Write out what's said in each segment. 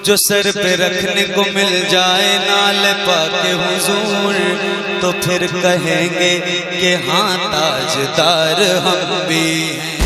जो सर पे रखने को मिल जाए नाल पाके हुजूर, तो फिर कहेंगे कि हाँ ताजदार हम भी हैं।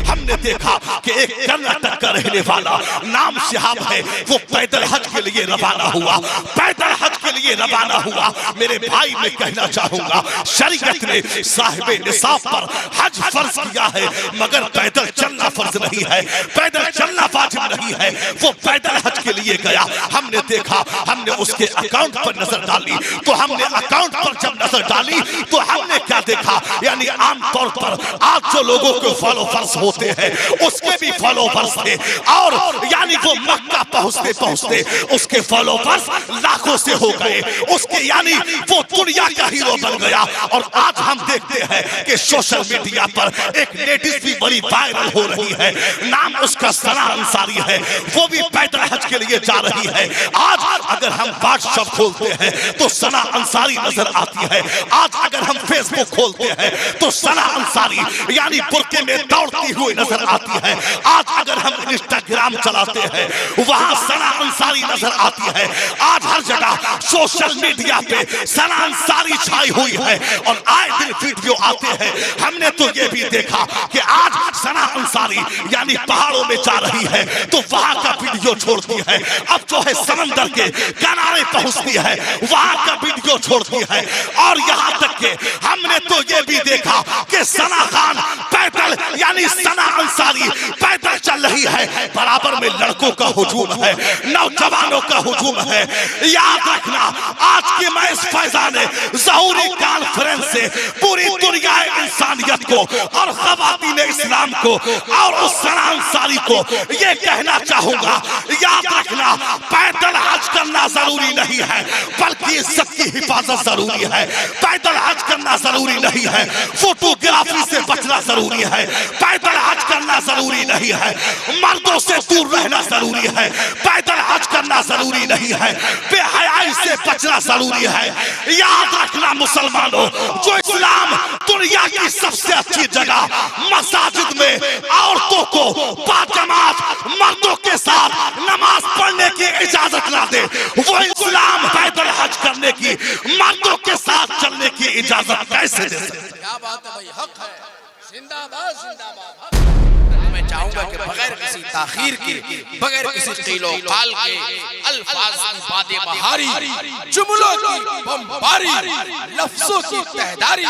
हमने देखा कि एक कर्नाटक का रहने वाला नाम शिहाब है, वो पैदल हज के लिए रवाना हुआ, पैदल हज के लिए रवाना हुआ। मेरे भाई मैं कहना चाहूंगा, शरीयत ने साहिबे निसाब पर हज फर्ज किया है, मगर पैदल चलना फर्ज नहीं है, पैदल चलना वाजिब नहीं है। वो पैदल हज के लिए गया, हमने देखा, हमने उसके अकाउंट पर नजर डाली, तो हमने अकाउंट पर जब नजर डाली तो हमने क्या देखा, यानी आमतौर पर आज जो लोगों को फॉलोवर्स होते हैं उसके भी फॉलोवर्स थे, और यानी वो मक्का पहुंचते पहुंचते उसके फॉलोवर्स लाखों से हो गए, उसके यानी वो दुनिया का हीरो बन गया। और आज हम देखते हैं कि सोशल मीडिया पर एक लेडीज भी बड़ी वायरल हो रही है, नाम उसका सना अंसारी है, वो भी पैदल हज के लिए जा रही है। आज अगर हम व्हाट्सएप खोलते हैं तो सना अंसारी नजर आती है, आज अगर हम फेसबुक खोलते हैं तो सना अंसारी यानी बुर्के में दौड़ती हुई नजर आती है, आज अगर हम इंस्टाग्राम चलाते हैं वहां सना अंसारी नजर आती है। आज हर जगह सोशल मीडिया पे सना अंसारी छाई हुई है और आए दिन वीडियो आते हैं। हमने तो ये भी देखा कि आज सना अंसारी यानी पहाड़ों में जा रही है तो वहां का वीडियो छोड़ती है, अब जो है समंदर के किनारे पहुंचती है वहां का वीडियो छोड़ती है। और यहां तक के हमने तो ये भी देखा कि सना खान पैदल यानी सना अंसारी पैदल चल रही है, बराबर में लड़कों का हुजूम है, नौजवानों का हुजूम है। याद रखना, आज की मैस फैजाने ज़हूरी कॉन्फ्रेंस से पूरी दुनिया इंसानियत को और ख़वातीन इस्लाम को और उस सना अंसारी को ये कहना चाहूंगा, याद रखना पैदल हज करना जरूरी नहीं है, बल्कि इज्जत की हिफाजत जरूरी है। पैदल हज करना जरूरी नहीं है, फोटोग्राफी से बचना जरूरी है। पैदल हज करना जरूरी नहीं है, मर्दों से दूर रहना जरूरी है। पैदल हज करना जरूरी नहीं है, बेहयाई से बचना जरूरी है। याद रखना मुसलमानों, जो इस्लाम दुनिया की सबसे अच्छी जगह मसाजिद में औरतों को बाजमात मर्दों के साथ नमाज पढ़ने की इजाजत ना दे, वो इस्लाम पैदल हज करने की मर्दों के साथ चलने की इजाजत कैसे दे सकते? क्या बात है भाई, हक है। जिंदाबाद जिंदाबाद। मैं चाहूंगा कि बगैर किसी ताखीर के, बगैर किसी कीलो काल के, अल्फाज की बादे बहारी, जुमलों की बमबारी, लफ्जों की तहदारी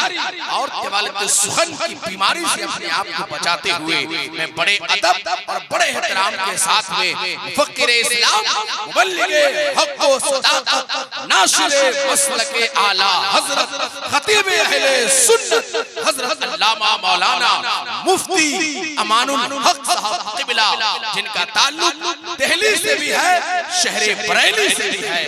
और तिवालत सुखन की बीमारी से अपने आप को बचाते हुए मैं बड़े अदब और बड़े एहतराम के साथ में फकीर इस्लाम, मुबल्लिगे हक व सदाकत, नाशिरे मसलके आला हजरत खतीब अहले सुन्नत हजरत अल्लामा मौलाना मुफ्ती अमानुल हक साहब क़िबला, जिनका ताल्लुक दिल्ली से भी है, शहरे बरेली से भी है,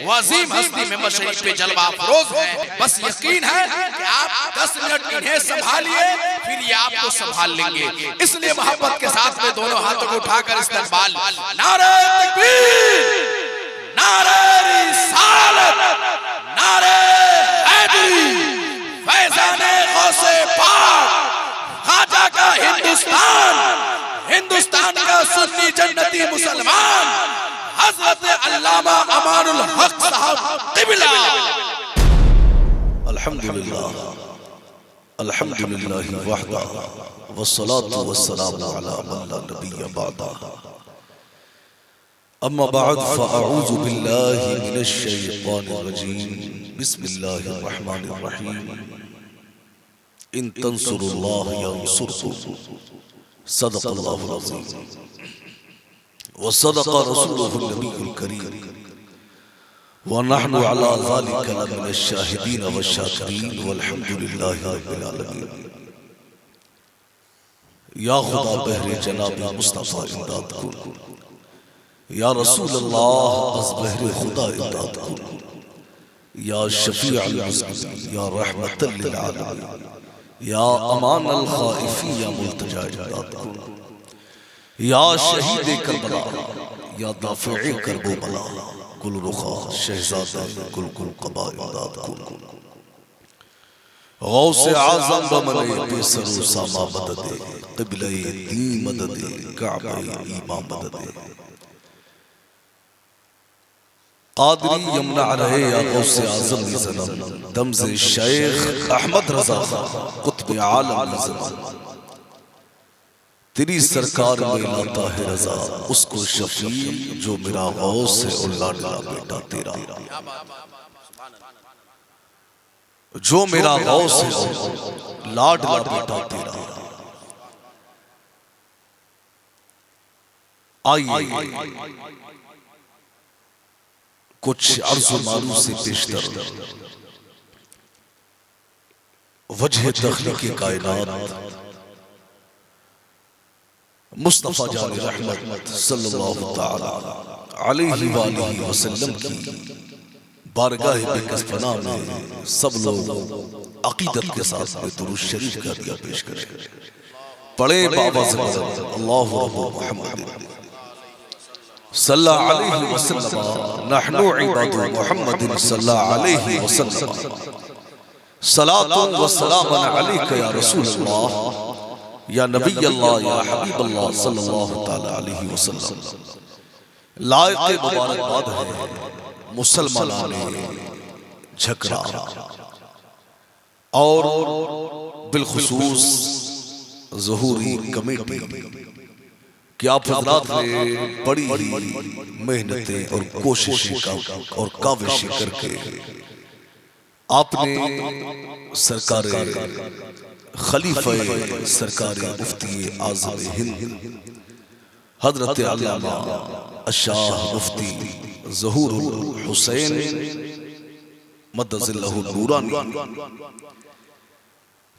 वजीम हस्ती मेंबर शरीफ पे जलवा अफरोज है। बस यकीन है कि आप 10 मिनट इन्हें संभालिए, फिर ये आपको संभाल लेंगे। इसलिए मोहब्बत के साथ में दोनों हाथों को उठाकर इस्तकबाल, नारे तकबीर, नारे रिसालत, नारे हैदरी, फैज़ाने गौसे पाक, खाजा का हिंदुस्तान, हिंदुस्तान का सुन्नी जन्नती मुसलमान हजरत अल्लामा अमानुल हक साहब क़िबला। अल्हम्दुलिल्लाह, अल्हम्दुलिल्लाहि वहदा, वस्सलातु वस्सलामु अला मन ला नबिय्य बअदा। अम्मा बअद फ़अऊज़ु बिल्लाहि मिनश शैतानिर रजीम। बिस्मिल्लाहिर रहमानिर रहीम। इन तंसुरुल्लाह यंसुरकुम, सदक़ल्लाहुल अज़ीम व सदक़ रसूलुहुन नबियुल करीम व नहनु अला ज़ालिका लमिनश शाहिदीन व शाकिरीन वल्हम्दुलिल्लाहि रब्बिल आलमीन। या खुदा बहरे जनाब मुस्तफ़ा इमदाद कुन, या रसूल अल्लाह अज़ बहरे खुदा इमदाद कुन, या शफ़ीअल मुज़निबीन, या रहमतल लिल आलमीन, या अमान अल खाइफीन, या मुल्तजा इमदाद कुन, या शहीद करबला, या दाफ़िए करबो बला, कुल रुखा शहज़ादा कुल कुल क़बा इमदाद कुन। गौसे आज़म बमने बेसरो सामा मददे, क़िबले दी मददे, काबे ईमा मददे। कादरी यमुना रहे या गौसे आजम निज़नम दमज़े शेख अहमद रज़ा कुतुब आलम निज़नम तेरी सरकार में लाता है रज़ा उसको शफी जो मेरा गौस है और लाडला बेटा तेरा, जो मेरा गौस है और लाडला बेटा तेरा। आइए कुछ अर्ज़ मारू से पेशतर वजह तख्लीक़ कायनात मुस्तफ़ा जान रहमत सल्लल्लाहु तआला अलैहि वालिहि वसल्लम की बारगाह बेकसफना में सब लोग अकीदत के साथ दुरूद शरीफ का दिया पेश करें। पढ़े बाबा ज़िंदा अल्लाहु रब्बु मुहम्मद सल्लल्लाहु अलैहि वसल्लम नहनु इबादु मुहम्मदिन सल्लल्लाहु अलैहि वसल्लम सलातु व सलामुन अलैका या रसूल अल्लाह या नबी अल्लाह या हबीब अल्लाह सल्लल्लाहु तआला अलैहि वसल्लम। लायक मुबारकबाद है मुसलमानों ने झगड़ा और बिलखुसूस ज़हूरी कमेटी कि आप हज़रात ने बड़ी ही मेहनतें और कोशिशें और काविशें करके आपने सरकार खलीफा सरकार मुफ्ती आज़म हिंद हज़रत अल्लामा अशाह मुफ्ती ज़हूरुल हुसैन मद्दज़िल्लहु नूरानी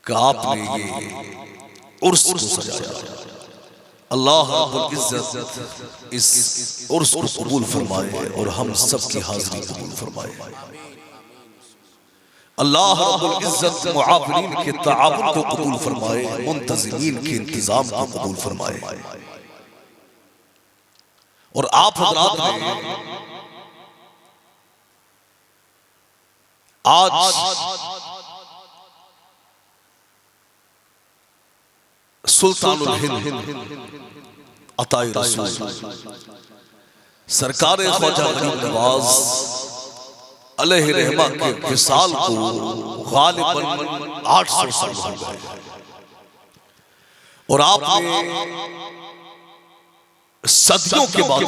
का आपने ये उर्स को सजाया। अल्लाह रब्बुल इज़्ज़त इस उर्स को कबूल फरमाए और हम सब की हाज़िरी कबूल फरमाए। अल्लाह रब्बुल इज़्ज़त मुआविनीन के ताआवुन को कबूल फरमाए, मुंतज़िमीन के इंतज़ाम को कबूल फरमाए। और आप हज़रात ने आज सुल्तानुल हिंद अताए रसूल सरकार ख्वाजा गरीब नवाज अलैहि रहमा के विसाल को गालिबन 800 साल हो गए और आपने सदियों के बाद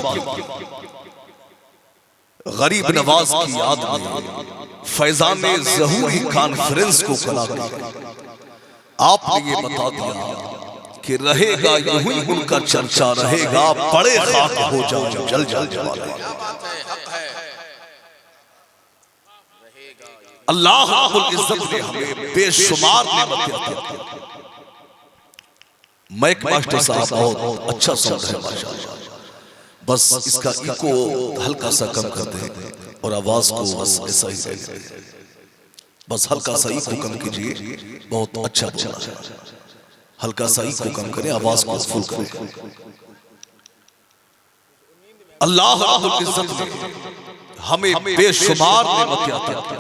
गरीब नवाज की याद में फैजान ज़हूरी कॉन्फ्रेंस को करा आपने ये बता दिया कि रहेगा यूं ही उनका चर्चा रहेगा, बड़े खाक हो जाओ जल जल जवाले। अल्लाह रब्बुल इज़्ज़त ने हमें बेशुमार नेमतें अता की। माइक मास्टर साहब बहुत अच्छा साउंड है माशाअल्लाह, बस इसका इको हल्का सा कम कर दें और आवाज को बस ऐसा ही रहे, बस हल्का सा इको कम कीजिए। बहुत अच्छा बोला है, हल्का सा इको कम करें, आवाज को फुल करें। अल्लाह रब्बुल इज़्ज़त ने हमें बेशुमार नेमतें अता की,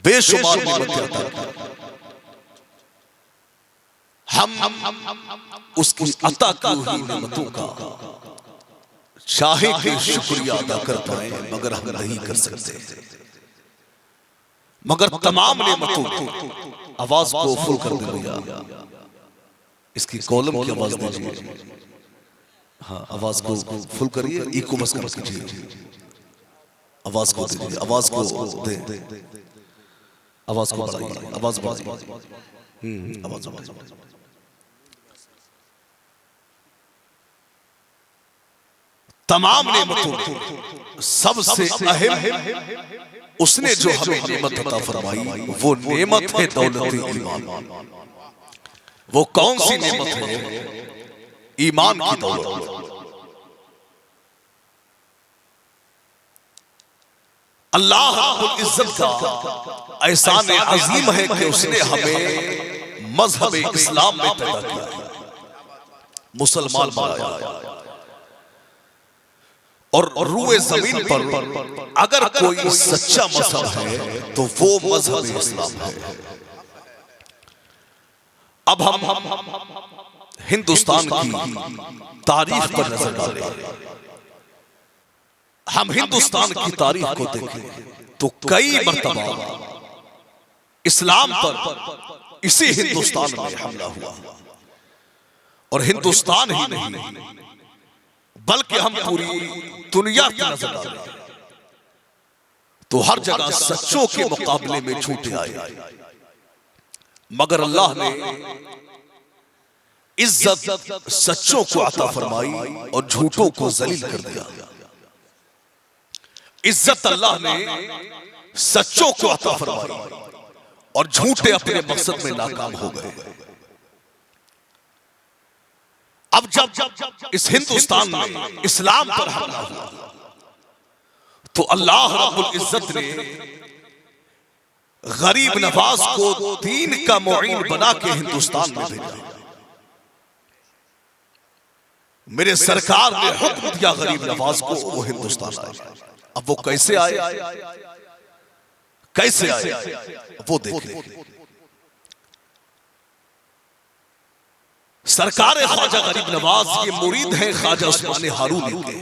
बेशुमार नेमतें अता की। हम उसकी अता की हुई नेमतों का चाहे कि शुक्रिया अदा कर पाए मगर हम नहीं कर सकते। मगर तमाम नेमतों की आवाज को फुल कर दे भैया, इसकी कॉलम की आवाज दीजिए। हाँ, आवाज को फुल करिए, इको बस कम कीजिए, आवाज को दीजिए, आवाज को दे, आवाज को बढ़ाइए, आवाज बढ़ाइए, आवाज बढ़ाइए। तमाम नेमतों सबसे अहम उसने जो हमें नेमत अता फरमाई वो नेमत है दौलत ईमान। वो कौन सी नेमत है? ईमान की दौलत। अल्लाह रब्बुल इज़्ज़त का एहसान अजीम है कि उसने हमें मजहब इस्लाम में पैदा किया, मुसलमान बनाया। और रूए जमीन पर अगर कोई सच्चा मजहब है तो वो मजहब इस्लाम है। अब हम हिंदुस्तान की तारीख पर नजर डालें हम हिंदुस्तान की तारीख को देखें तो कई मर्तबा इस्लाम पर इसी हिंदुस्तान में हमला हुआ, और हिंदुस्तान ही नहीं बल्कि हम पूरी दुनिया की नजर डालें तो हर जगह सच्चों के मुकाबले में झूठे आए, मगर अल्लाह ने इज्जत सच्चों को अता फरमाई और झूठों को जलील कर दिया। इज्जत अल्लाह ने सच्चों को अता फरमाई और झूठे अपने मकसद में नाकाम हो गए। अब जब इस हिंदुस्तान में इस्लाम पर हमला हुआ तो अल्लाह रब्बुल इज्जत ने गरीब नवाज को दीन का मुईन बना के हिंदुस्तान में भेजा। मेरे सरकार ने हुक्म दिया गरीब नवाज को वो हिंदुस्तान आए। अब वो कैसे आए, कैसे आए वो देखें। सरकार ख्वाजा गरीब नवाज ये मुरीद हैं ख्वाजा उस्मान हारूनी के।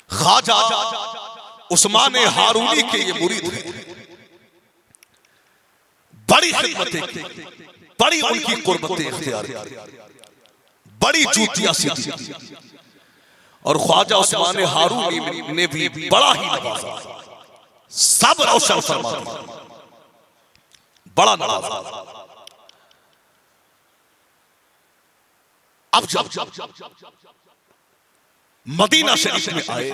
ख्वाजा उस्मान हारूनी के ये मुरीद हैं। बड़ी खिदमतें की, बड़ी उनकी कुर्बतें इख्तियार की, बड़ी जूतियां सीधी, और ख्वाजा उस्मान हारूनी ने भी बड़ा ही नवाजा, सब रोशन फरमा दिया, बड़ा नवाजा। अब जब मदीना शरीफ में आए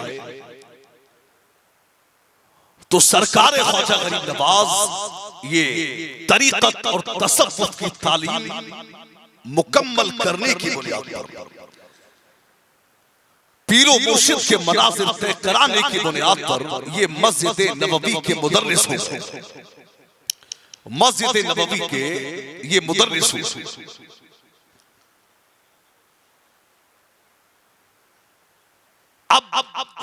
तो सरकार ख्वाजा गरीब नवाज ये तरीक़त और तसव्वुफ़ की तालीम मुकम्मल करने की बुनियाद पर, पीरो मुर्शिद के मनाज़िर तय कराने की बुनियाद पर ये मस्जिद नबवी के मुदर्रिस हुए। मस्जिद नबवी के ये मुदर्रिस हुए। अब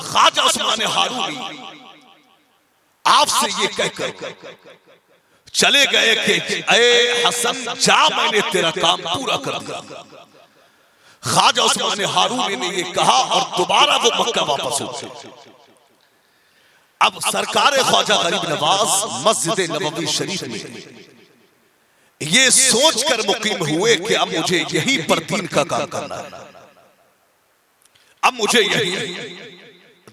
ख्वाजा उस्मान हारूनी आपसे ये कहकर चले गए कि ऐ हसन जा, मैंने तेरा काम पूरा कर दिया। ख्वाजा उस्मान हारूनी ने ये कहा और दोबारा वो मक्का वापस हो गए। अब सरकार ख्वाजा गरीब नवाज मस्जिद नबवी शरीफ में ये सोचकर मुकीम हुए कि अब मुझे यहीं पर दीन का काम करना है, अब मुझे यही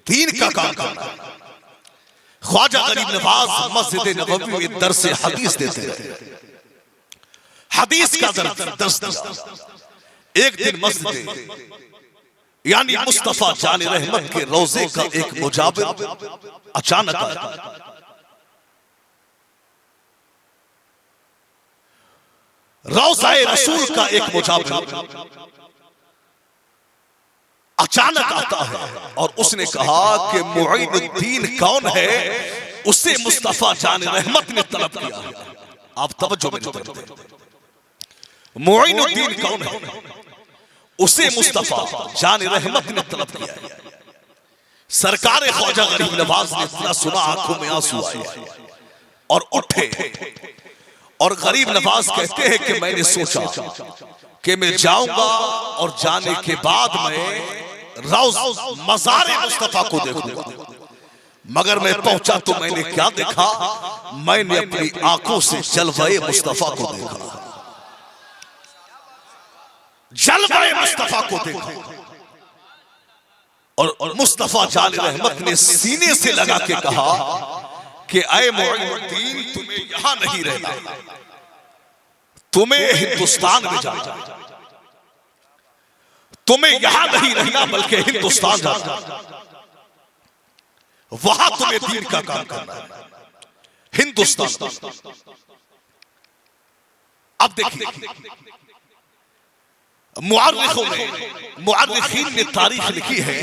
दीन का काम करना है। ख्वाजा गरीब नवाज मस्जिद नबवी में दर्स हदीस देते रहे, हदीस का दर्स दिया। एक दिन मस्जिद यानी मुस्तफा जान रहमत के रोजे का एक मुजाबिर अचानक आया। रोज़ाए रसूल का एक मुजाबिर अचानक आता है और उसने कहा कि मुईनुद्दीन कौन है, उसे मुस्तफा जान रहमत ने तलब किया है। आप तवज्जो मेरी तरफ दें। मुईनुद्दीन कौन है, उसे मुस्तफा जान रहमत ने तलब किया है। सरकार ख्वाजा गरीब नवाज ने इतना सुना, आंखों में आंसू आए और उठे, और गरीब नवाज कहते हैं कि मैंने सोचा कि मैं जाऊंगा और जाने के बाद मैं रोज़ मज़ार मुस्तफा को देखूंगा, मगर मैं पहुंचा तो मैंने क्या देखा, मैंने अपनी आंखों से जलवाए मुस्तफा को देखा, जलवाए मुस्तफा को देखा। और मुस्तफा जान रहमत ने सीने से लगा के कहा कि ऐ मुईनुद्दीन, तुम्हें यहां नहीं रहना, तुम्हें हिंदुस्तान में जाना, तुम्हें यहां नहीं रहना बल्कि हिंदुस्तान जाना, वहां तुम्हें दीन का काम करना है, हिंदुस्तान। अब देखिए, मुअर्रिखीन ने तारीख लिखी है,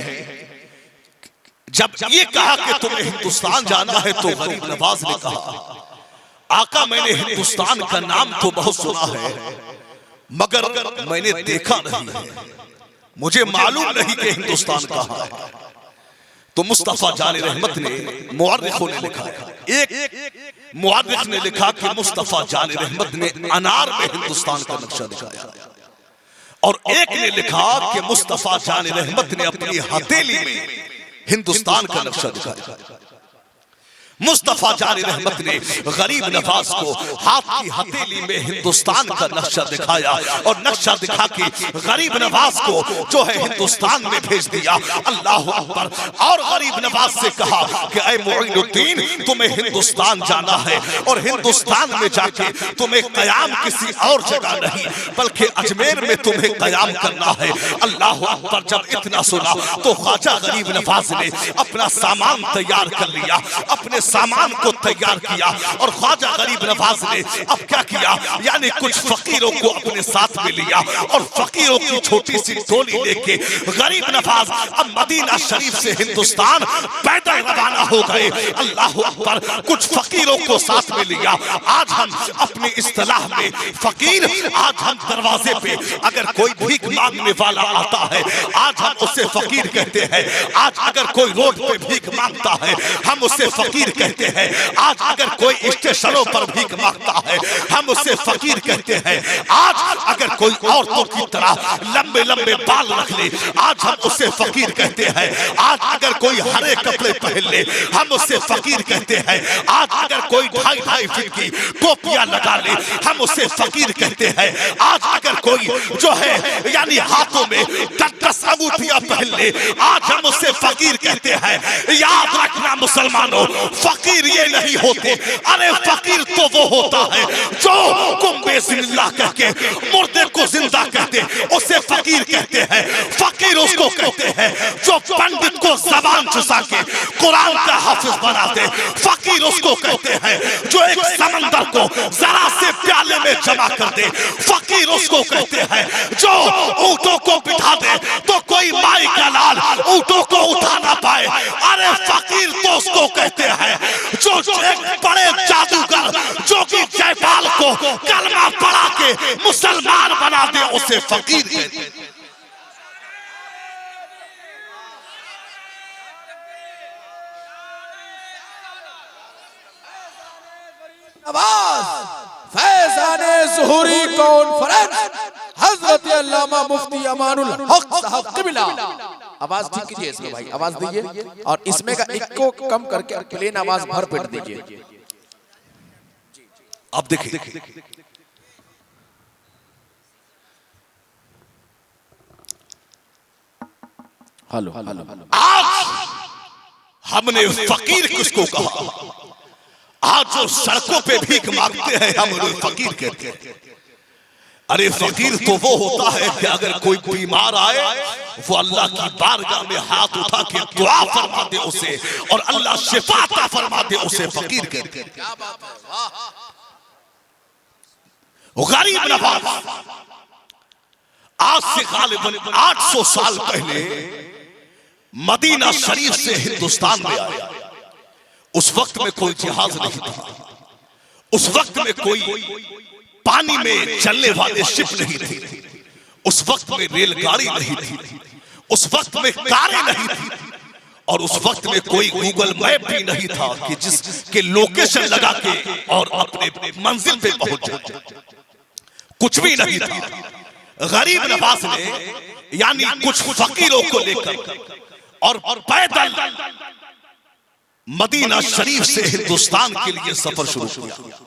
जब ये कहा कि तुम्हें हिंदुस्तान जाना है तो गरीब नवाज ने कहा, आका मैंने हिंदुस्तान का नाम तो बहुत सुना है, मगर मैंने देखा नहीं है, मुझे मालूम नहीं कि हिंदुस्तान कहाँ है। तो मुस्तफा जान रहमत ने, मुअर्रिखों ने लिखा है, एक मुअर्रिख ने लिखा कि मुस्तफा जान रहमत ने अनार में हिंदुस्तान का नक्शा दिखाया, और एक ने लिखा कि मुस्तफा जान रहमत ने अपनी हथेली में हिंदुस्तान का नक्शा दिखाया। मुस्तफा जानी रहमत ने गरीब नवाज को हाथ की हथेली में हिंदुस्तान का नक्शा दिखाया और नक्शा दिखा के गरीब नवाज को जो है हिंदुस्तान में भेज दिया। अल्लाह अकबर। और गरीब नवाज से कहा कि ऐ मुईनुद्दीन, तुम्हें हिंदुस्तान जाना है और हिंदुस्तान में जाके तुम्हें कयाम किसी और जगह नहीं बल्कि अजमेर में तुम्हें कयाम करना है। अल्लाह अकबर। जब इतना सुना तो ख्वाजा गरीब नवाज ने अपना सामान तैयार कर लिया, अपने सामान को तैयार किया और ख्वाजा गरीब नवाज ने अब क्या किया, यानी कुछ फकीरों को अपने साथ में लिया और फकीरों की छोटी सी टोली लेके गरीब नवाज अब मदीना शरीफ से हिंदुस्तान पैदल रवाना हो गए। अल्लाह अकबर। कुछ फकीरों को साथ में लिया। आज हम अपनी इस्तिलाह में फकीर, आज हम दरवाजे पे अगर कोई भीख मांगने वाला आता है आज हम उसे फकीर कहते हैं। आज अगर कोई रोड पे भीख मांगता है हम उसे फकीर कहते हैं। आज अगर कोई स्टेशनों पर भीख मांगता है हम उसे फकीर कहते हैं। आज अगर कोई औरतों की तरह लंबे लंबे बाल रख ले आज हम उसे फकीर कहते हैं। आज अगर कोई हरे कपड़े पहन ले हम उसे फकीर कहते हैं। आज अगर कोई 2.5 फीट की टोपियां लगा ले हम उसे फकीर कहते हैं। आज अगर कोई जो है यानी हाथों में 10 अंगूठियां पहन ले आज हम उसे फकीर कहते हैं। याद रखना मुसलमानों, फकीर ये नहीं होते, अरे फकीर तो वो होता है जो कुंबे जिंदा कहके मुर्दे को जिंदा कहते उसे फकीर कहते हैं। फकीर उसको कहते हैं जो पंडित को जबान चुसा के कुरान का हाफिज बना दे। फकीर उसको कहते हैं जो एक समंदर को जरा से प्याले में जमा कर दे। फकीर उसको कहते हैं जो ऊंटों को बिठा दे तो कोई माई का लाल ऊंटों को उठा ना पाए। अरे फकीर तो उसको कहते हैं जो एक बड़े जादूगर जो कि जयपाल को कलमा पढ़ा के मुसलमान बना दे उसे फकीर कहते हैं। फैज़ाने ज़ुहूरी कॉन्फ्रेंस हज़रत अल्लामा मुफ्ती अमानुल हक साहब क़िबला। आवाज ठीक कीजिए इसमें भाई, आवाज दीजिए और इसमें का एक को कम करके प्लेन आवाज भर पेट दीजिए। अब देखिए हेलो हेलो। आज हमने फकीर किसको कहा? आज जो सड़कों पे भीख मांगते हैं हम उन्हें फकीर कहते हैं। अरे फकीर तो वो होता है कि अगर कोई बीमार आए वो अल्लाह की बारगाह में हाथ उठा के दुआ फरमा दे उसे और अल्लाह शिफा अता फरमा दे उसे फकीर कहते हैं। क्या बात है, वाह। गरीब नवाज आज से गालिबन 800 साल पहले मदीना शरीफ से हिंदुस्तान में आया। उस वक्त में कोई जहाज नहीं था, उस वक्त में कोई पानी में चलने वाले शिप नहीं थे, उस वक्त में रेलगाड़ी नहीं थी, उस वक्त में कारें नहीं थी और उस वक्त में कोई गूगल मैप भी नहीं था कि जिसके लोकेशन लगा के और अपने मंजिल पे पहुंच जाए। कुछ भी नहीं था। गरीब नवाज ने यानी कुछ फकीरों को लेकर और पैदल मदीना शरीफ से हिंदुस्तान के लिए सफर शुरू किया।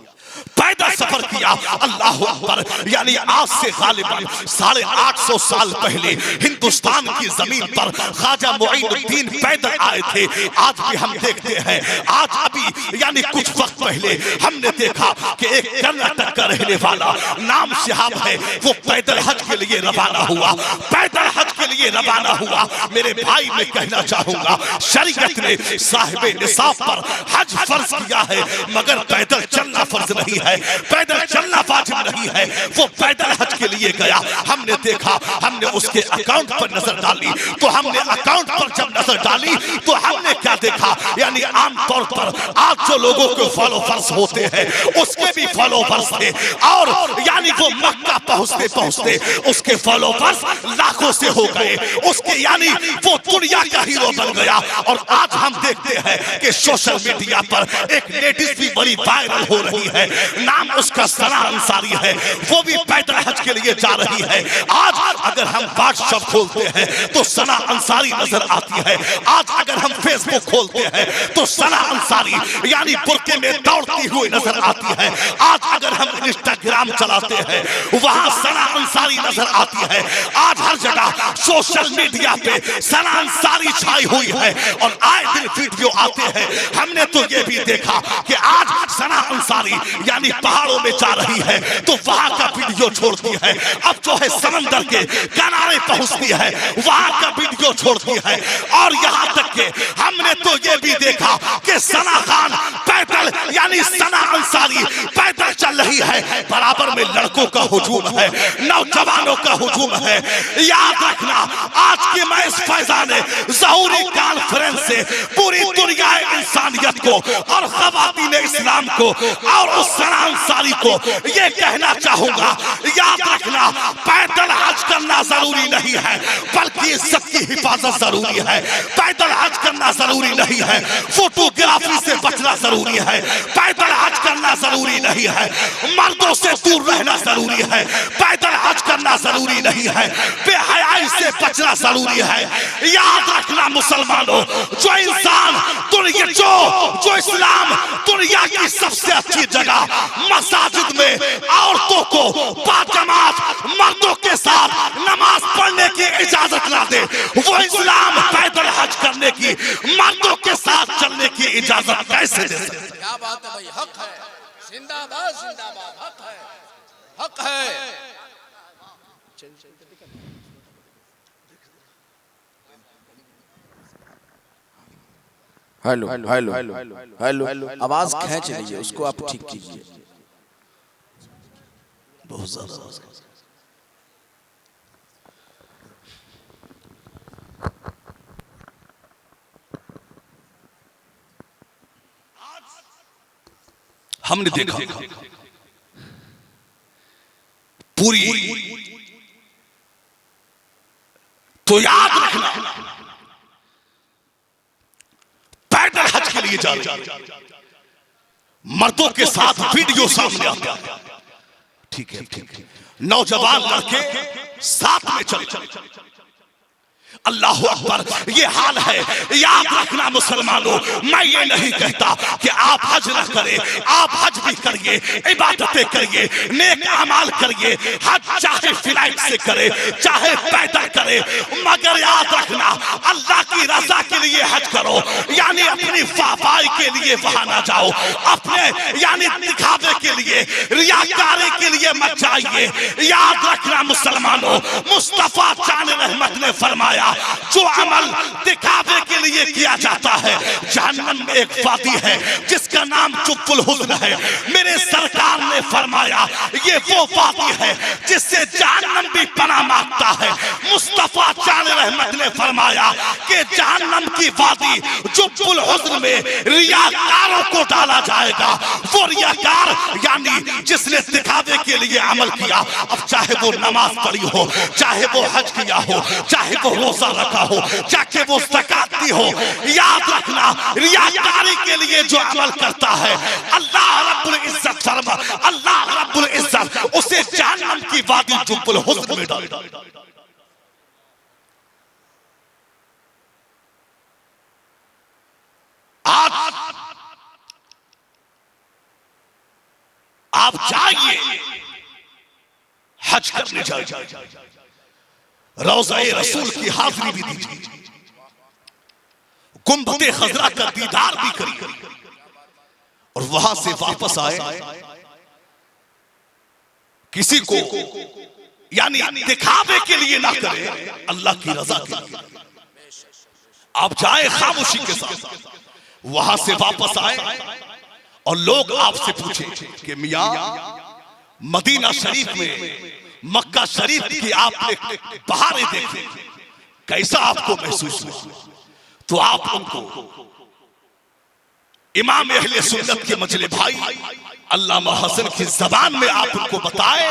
पैदल सफर किया। अल्लाह अकबर। यानी आज से गालिबन 850 साल पहले हिंदुस्तान की जमीन पर ख्वाजा मुईनुद्दीन पैदल आए थे। आज भी हम देखते हैं, आज अभी यानी कुछ वक्त पहले हमने देखा कि एक कर्नाटक का रहने वाला नाम शिहाब है, वो पैदल हज के लिए रवाना हुआ। पैदल हज के लिए रवाना हुआ। मेरे भाई मैं कहना चाहूंगा, शरीयत ने साहिब निसाब पर हज फर्ज किया है मगर पैदल चलना फर्ज नहीं है, पैदल चलना वाजिब नहीं है। वो पैदल हज के लिए गया। हमने देखा, हमने उसके अकाउंट पर नजर डाली तो हमने अकाउंट पर जब नजर डाली तो हमने क्या देखा, यानी आमतौर पर आज जो लोगों के फॉलोवर्स होते हैं उसके भी फॉलोवर्स थे और यानी वो मक्का पहुंचते पहुंचते उसके फॉलोवर्स लाखों से हो गए। उसके यानी वो दुनिया का हीरो बन गया। और आज हम देखते हैं कि सोशल मीडिया पर एक लेडीज भी बड़ी वायरल हो रही है। नाम उसका सना अंसारी है, वो भी पैदल हज के लिए जा रही है। आज अगर हम व्हाट्सएप खोलते हैं तो सना अंसारी नजर आती है। आज अगर हम फेसबुक खोलते हैं तो सना अंसारी यानी बुर्के में दौड़ती हुई नजर आती है। आज अगर हम इंस्टाग्राम चलाते हैं वहां सना अंसारी नजर आती है। आज हर जगह सोशल मीडिया पे सना अंसारी छाई हुई है और आए दिन वीडियो आते हैं। हमने तो ये भी देखा कि आज सना अंसारी यानी पहाड़ों में जा रही है तो वहां का वीडियो छोड़ती है। अब जो है समंदर के किनारे पहुंचती है वहां का वीडियो छोड़ती है। और यहां तक के हमने तो ये भी देखा कि सना खान पैदल यानी सना अंसारी पैदल चल रही है। बराबर में लड़कों का हुजूम है, नौजवानों का हुजूम है। याद रखना आज की मैं इस फैजान ज़हूरी कॉन्फ्रेंस से पूरी दुनिया इंसानियत को और ख़वातीन इस्लाम को और उस सना अंसारी को ये कहना चाहूंगा, याद रखना पैदल हज करना जरूरी नहीं है बल्कि इज्जत की हिफाजत जरूरी है। पैदल हज करना जरूरी नहीं है, फोटोग्राफी से बचना जरूरी है। पैदल हज करना जरूरी नहीं है, मर्दों से दूर रहना जरूरी है। पैदल हज करना जरूरी नहीं है, बेहयाई से बचना जरूरी है। याद रखना मुसलमानों, जो इंसान दुनिया जो इस्लाम दुनिया की सबसे अच्छी जगह मसाजिद में औरतों को बाजमात मर्दों के साथ नमाज पढ़ने की इजाजत ना दे, वो इस्लाम पैदल हज करने की मर्दों के साथ चलने की इजाजत कैसे दे सकते? क्या बात है भाई, हक है, जिंदाबाद जिंदाबाद, हक है, हक है। हेलो हेलो हेलो, आवाज खींच लीजिए, उसको आप ठीक कीजिए। बहुत ज्यादा हमने देखा पूरी, तो याद रखना पैदल हज के लिए जा रहे मर्दों के साथ वीडियो सामने आता है। ठीक है, नौजवान लड़के साथ में चले। अल्लाह अकबर, ये हाल है। याद रखना मुसलमानों, मैं ये नहीं कहता कि आप हज न करें, आप हज भी करिए, इबादतें करिए, नेक अमाल करिए। हज चाहे फ्लाइट से करे चाहे पैदल करे, मगर याद रखना अल्लाह की रजा के लिए हज करो, यानी अपनी वाहवाही के लिए वहां ना जाओ, अपने यानी दिखावे के लिए, रियाकारी के लिए मत जाइए। याद रखना मुसलमानों, मुस्तफा जान रहमत ने फरमाया जो अमल दिखावे के लिए किया जाता है, जहन्नम में एक वादी है जिसका नाम जुब्बुल हुस्न है। मेरे सरकार ने फरमाया ये वो वादी है जिससे जहन्नम भी पनाह मांगता है। मुस्तफा जान रहमत ने फरमाया कि जहन्नम की वादी जुब्बुल हुस्न में रियाकारों को डाला जाएगा। वो रियाकार यानी जिसने दिखावे के लिए अमल किया, अब चाहे वो नमाज पढ़ी हो, चाहे वो हज किया हो, चाहे वो रोजा रखा हो, चाहे वो ज़कात दी हो, याद रखना रियाकारी के लिए जो अमल करता है अल्लाह रब्बुल इज्जत फरमा, अल्लाह रब्बुल इज्जत उसे जहन्नम की वादी जुब्बुल हुस्न में डाल। आप जाइए हज करने जाइए, रोज़ा-ए रसूल की हाजिरी भी दीजिए, गुंबद-ए खज़रा का दीदार भी करिए और वहां से वापस आए। किसी को यानी दिखावे के लिए ना करे, अल्लाह की रजा के लिए आप जाए खामोशी के साथ, वहां से वापस आए और लोग आपसे पूछे कि मियां मदीना शरीफ में, मक्का शरीफ की आपने बहारें देखी, कैसा आपको महसूस हुआ? तो आप उनको इमाम अहले सुन्नत के मजले भाई अल्लामा हसन की जबान में आप उनको बताए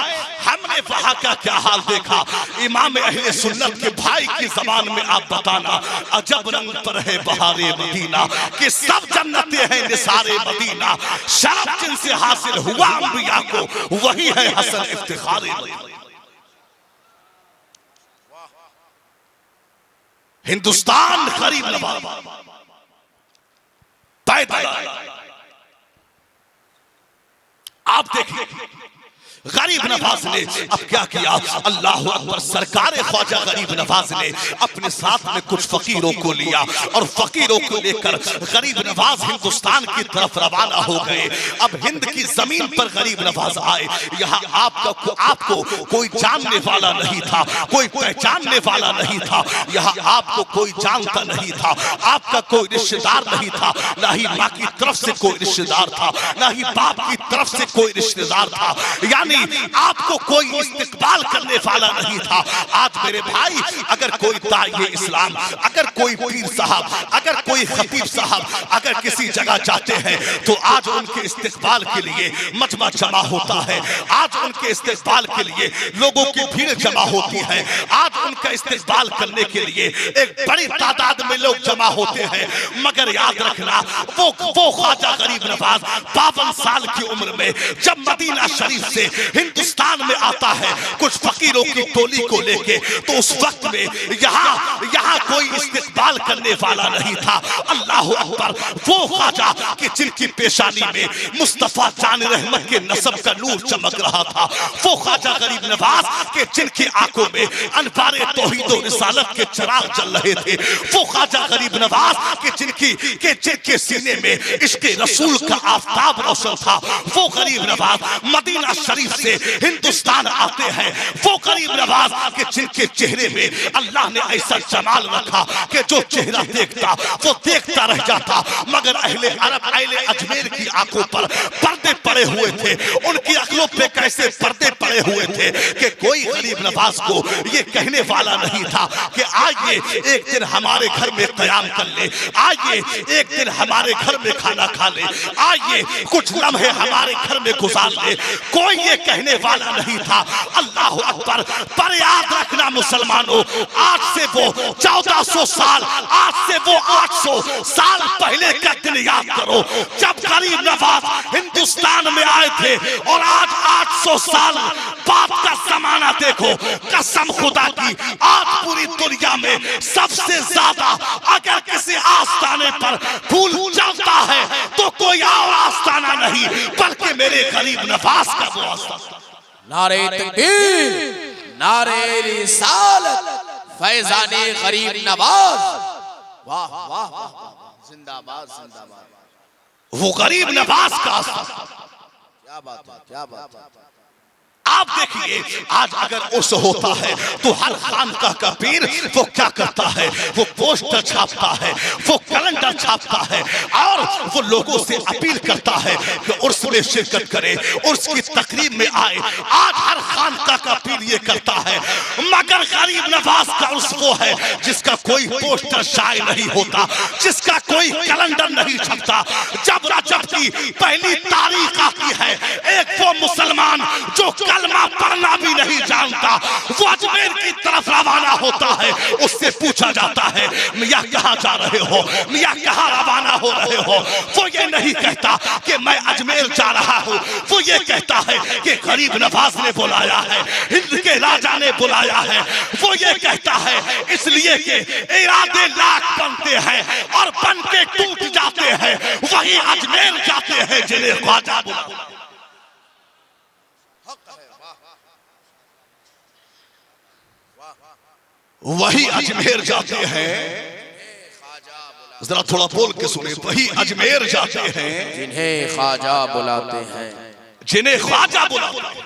हमने वहां का क्या हाल देखा। इमाम अहले सुन्नत के भाई की जबान में आप बताना अजब रंग पर है बहारे मदीना कि सब जन्नतें हैं निसारे मदीना, शरफ जिनसे हासिल हुआ अंबिया को वही है हसन इफ्तिखारे मदीना। हिंदुस्तान गरीब नवाज पैदा, आप देखिए गरीब नवाज ने अब क्या किया, अल्लाह अकबर, सरकार ख्वाजा गरीब नवाज ने अपने साथ में कुछ फकीरों को लिया और फकीरों को लेकर गरीब नवाज हिंदुस्तान की तरफ रवाना हो गए। अब हिंद की जमीन पर गरीब नवाज आए। यहाँ आपको कोई जानने वाला नहीं था, कोई पहचानने वाला नहीं था, यहाँ आपको कोई जानता नहीं था, आपका कोई रिश्तेदार नहीं था, ना ही माँ की तरफ से कोई रिश्तेदार था, ना ही बाप की तरफ से कोई रिश्तेदार था, यानी आपको कोई इस्तेकबाल करने वाला नहीं था। आज मेरे भाई अगर कोई दाई इस्लाम, अगर कोई पीर साहब, अगर कोई खतीब साहब अगर किसी जगह जाते हैं तो आज उनके इस्तेकबाल के लिए मजमा जमा होता है, आज उनके इस्तेकबाल के लिए लोगों की भीड़ जमा होती है, आज उनका इस्तेकबाल करने के लिए एक बड़ी तादाद में लोग जमा होते हैं। मगर याद रखना वो ख्वाजा गरीब नवाज 52 साल की उम्र में जब मदीना शरीफ से हिंदुस्तान में आता है कुछ फकीरों की टोली को लेके, तो उस वक्त में यहाँ कोई इस्तेकबाल करने वाला नहीं था। अल्लाह अकबर, वो ख्वाजा कि जिनकी पेशानी में मुस्तफा जान रहमत के नसब का नूर चमक रहा था, वो ख्वाजा गरीब नवाज के जिनकी आंखों में अनवारे तौहीद और रिसालत के चिराग जल रहे थे, वो ख्वाजा गरीब नवाज के जिनके सीने में इश्क रसूल का आफताब रोशन था, वो गरीब नवाज मदीना शरीफ से हिंदुस्तान आते हैं। वो गरीब नवाज के जिनके चेहरे में अल्लाह ने ऐसा जमाल रखा कि जो चेहरा देखता वो देखता रह जाता। मगर अहले अरब, अहले अजमेर की आंखों पर पर्दे पड़े हुए थे, उनकी अक्लों पे कैसे पर्दे पड़े हुए थे कि कोई गरीब नवाज को ये कहने वाला नहीं था कि आइए एक दिन हमारे घर में कयाम कर ले, आइए एक दिन हमारे घर में खाना खा ले, आइए कुछ लम्हे हमारे घर में गुजार ले। कोई ये कहने वाला नहीं था। अल्लाह अकबर, पर याद रखना मुसलमानों, आज से वो 1400 साल, आज से वो 800 साल पहले का दिन याद करो जब गरीब नवाज हिंदुस्तान में आए थे, और आज 800 साल बाद का जमाना देखो। कसम खुदा की, आज पूरी दुनिया में सबसे ज्यादा अगर किसी आस्थाने पर फूल चलता है तो कोई और आस्थाना नहीं बल्कि मेरे गरीब नवाज का वो आस्थाना। नारे तकबीर, नारे रिसालत, फैजाने गरीब नवाज, वाह वाह वाह, जिंदाबाद जिंदाबाद। वो गरीब नवाज का आस्थाना। क्या बात है, क्या बात है। आप देखिए आज अगर उर्स होता है तो हर खानका का पीर वो क्या करता है, वो पोस्टर छापता है, वो कैलेंडर छापता है और वो लोगों से अपील करता है कि उर्स में शिरकत करे, उर्स की तकरीब में आए। आज हर खानका का पीर ये करता है, मगर गरीब नवाज का उर्स वो है जिसका कोई पोस्टर शाये नहीं होता, जिसका कोई कैलेंडर नहीं छपता। जब रजब की पहली तारीख आती है, एक वो मुसलमान जो कलमा पढ़ना भी नहीं जानता वो अजमेर की तरफ रवाना होता है। उससे पूछा जाता है मियाँ कहाँ जा रहे हो, मियाँ कहाँ रवाना हो रहे हो। वो ये नहीं कहता कि मैं अजमेर जा रहा हूँ, वो ये कहता है कि गरीब नवाज ने बुलाया है, हिंद के राजा ने बुलाया है। वो ये कहता है इसलिए कि इरादे लाख बनते हैं और बन के टूट जाते हैं, वही अजमेर जाते हैं जिन्हें ख्वाजा बुलाया। वही अजमेर जाते हैं, जरा थोड़ा बोल के सुने, वही अजमेर जाते हैं जिन्हें ख्वाजा बुलाते हैं, जिन्हें ख्वाजा बुलाते हैं।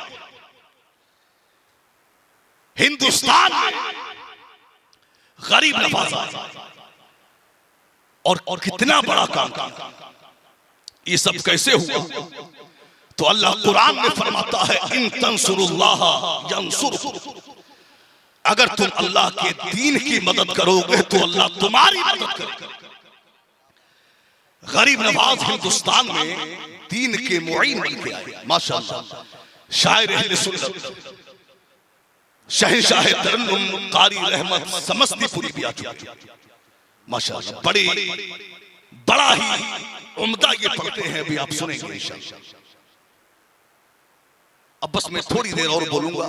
हिंदुस्तान में गरीब नवाज और कितना बड़ा काम, ये सब कैसे हुआ? तो अल्लाह कुरान में फरमाता है इन तंसुरुल्लाह यंसुरकुम, अगर तुम अल्लाह के दीन की मदद करोगे तो अल्लाह तुम्हारी मदद करेगा। गरीब नवाज हिंदुस्तान में दीन के मुईन बन के आए। माशाअल्लाह, शायर अहले सुन्नत, शहंशाह तरन्नुम, कारी रहमत समस्तीपुरी भी आ चुके। माशाअल्लाह, बड़ा ही उम्दा ये पढ़ते हैं, अभी आप सुनेंगे इंशाअल्लाह। अब बस मैं थोड़ी देर और बोलूंगा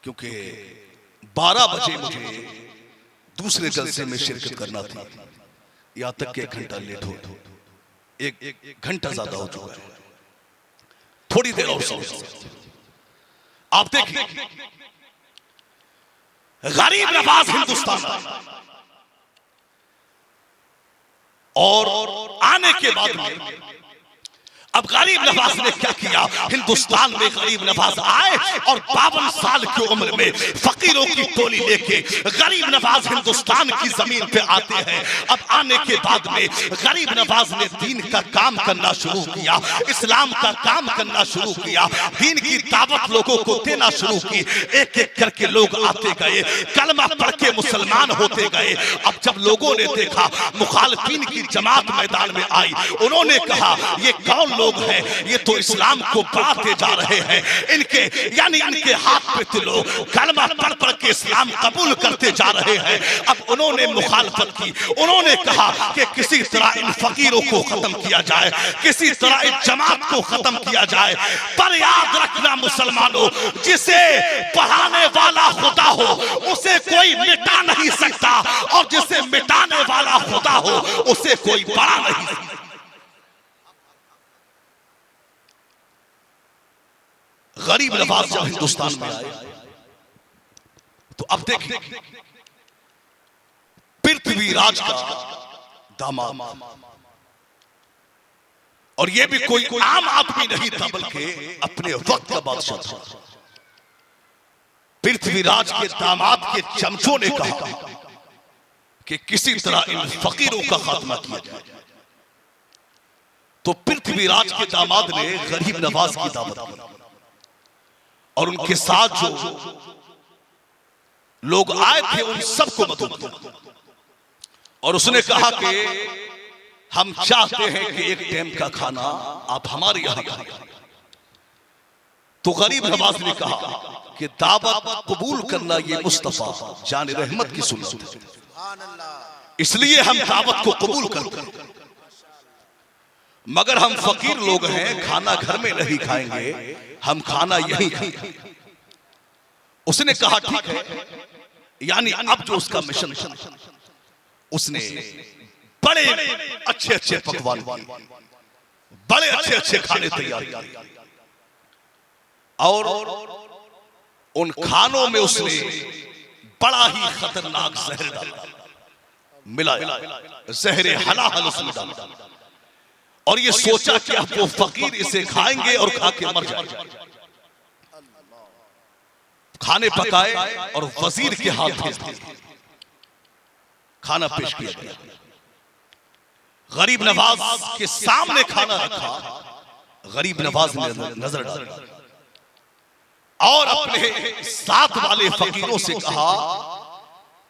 क्योंकि 12 बजे मुझे दूसरे जलसे में शिरकत करना था, यहां तक कि 1 घंटा लेट हो, एक घंटा ज्यादा हो चुका है। थोड़ी देर और सुनो। आप देखिए, गरीब नवाज हिंदुस्तान और आने के बाद में अब गरीब नवाज ने क्या किया, हिंदुस्तान में गरीब नवाज आए और 52 साल की उम्र में फकीरों की टोली लेके गरीब नवाज हिंदुस्तान की जमीन पे आते हैं। अब आने के बाद में गरीब नवाज ने दीन का काम करना शुरू किया, इस्लाम का काम करना शुरू किया, दीन की दावत लोगों को देना शुरू की। एक एक करके लोग आते गए, कलमा पढ़ के मुसलमान होते गए। अब जब लोगों ने देखा मुखालिफिन की जमात मैदान में आई, उन्होंने कहा ये कौन लोग हैं, ये तो इस्लाम को बढ़ाते जा रहे हैं, इनके यानी इनके हाथ पे तो लोग कलमा पढ़ पढ़ के इस्लाम कबूल करते जा रहे हैं। अब उन्होंने मुखालफत की, उन्होंने कहा कि किसी तरह इन फकीरों को खत्म किया जाए, किसी तरह इस जमात को खत्म किया जाए। पर याद रखना मुसलमानों, जिसे पढ़ाने वाला खुदा हो उसे कोई मिटा नहीं सकता, और जिसे मिटाने वाला खुदा हो उसे कोई बढ़ा नहीं सकता। गरीब नवाज जब हिंदुस्तान में आए तो अब देखिए, पृथ्वीराज का दामाद, और यह भी कोई आम आदमी नहीं था बल्कि अपने वक्त का बादशाह था। पृथ्वीराज के दामाद के चमचों ने कहा कि किसी तरह इन फकीरों का खात्मा किया जाए। तो पृथ्वीराज के दामाद ने गरीब नवाज की दावत दी और उनके साथ जो लोग आए थे उन सबको मदद किया, और उसने कहा कि हम चाहते हैं कि एक टाइम का खाना आप हमारे यहां खाएं। तो गरीब नवाज ने कहा कि दावत कबूल करना ये मुस्तफा जान रहमत की सुन्नत है, इसलिए हम दावत को कबूल करते हैं, मगर हम फकीर लोग हैं, खाना घर में नहीं खाएंगे, हम खाना यहीं खाएंगे। उसने कहा ठीक है, यानी अब जो उसका मिशन था, उसने बड़े अच्छे अच्छे पकवान किए, बड़े अच्छे अच्छे खाने तैयार किए, और उन खानों में उसने बड़ा ही खतरनाक जहर डाला, मिलाया, जहर हलाहल उसमें डाला, और ये सोचा कि अब वो फकीर इसे खाएंगे और खा के मर जाएंगे। खाने पकाए और वजीर के हाथ भेज दिए, खाना पेश किया गया। गरीब नवाज के सामने खाना रखा, गरीब नवाज ने नजर डाली और अपने साथ वाले फकीरों से कहा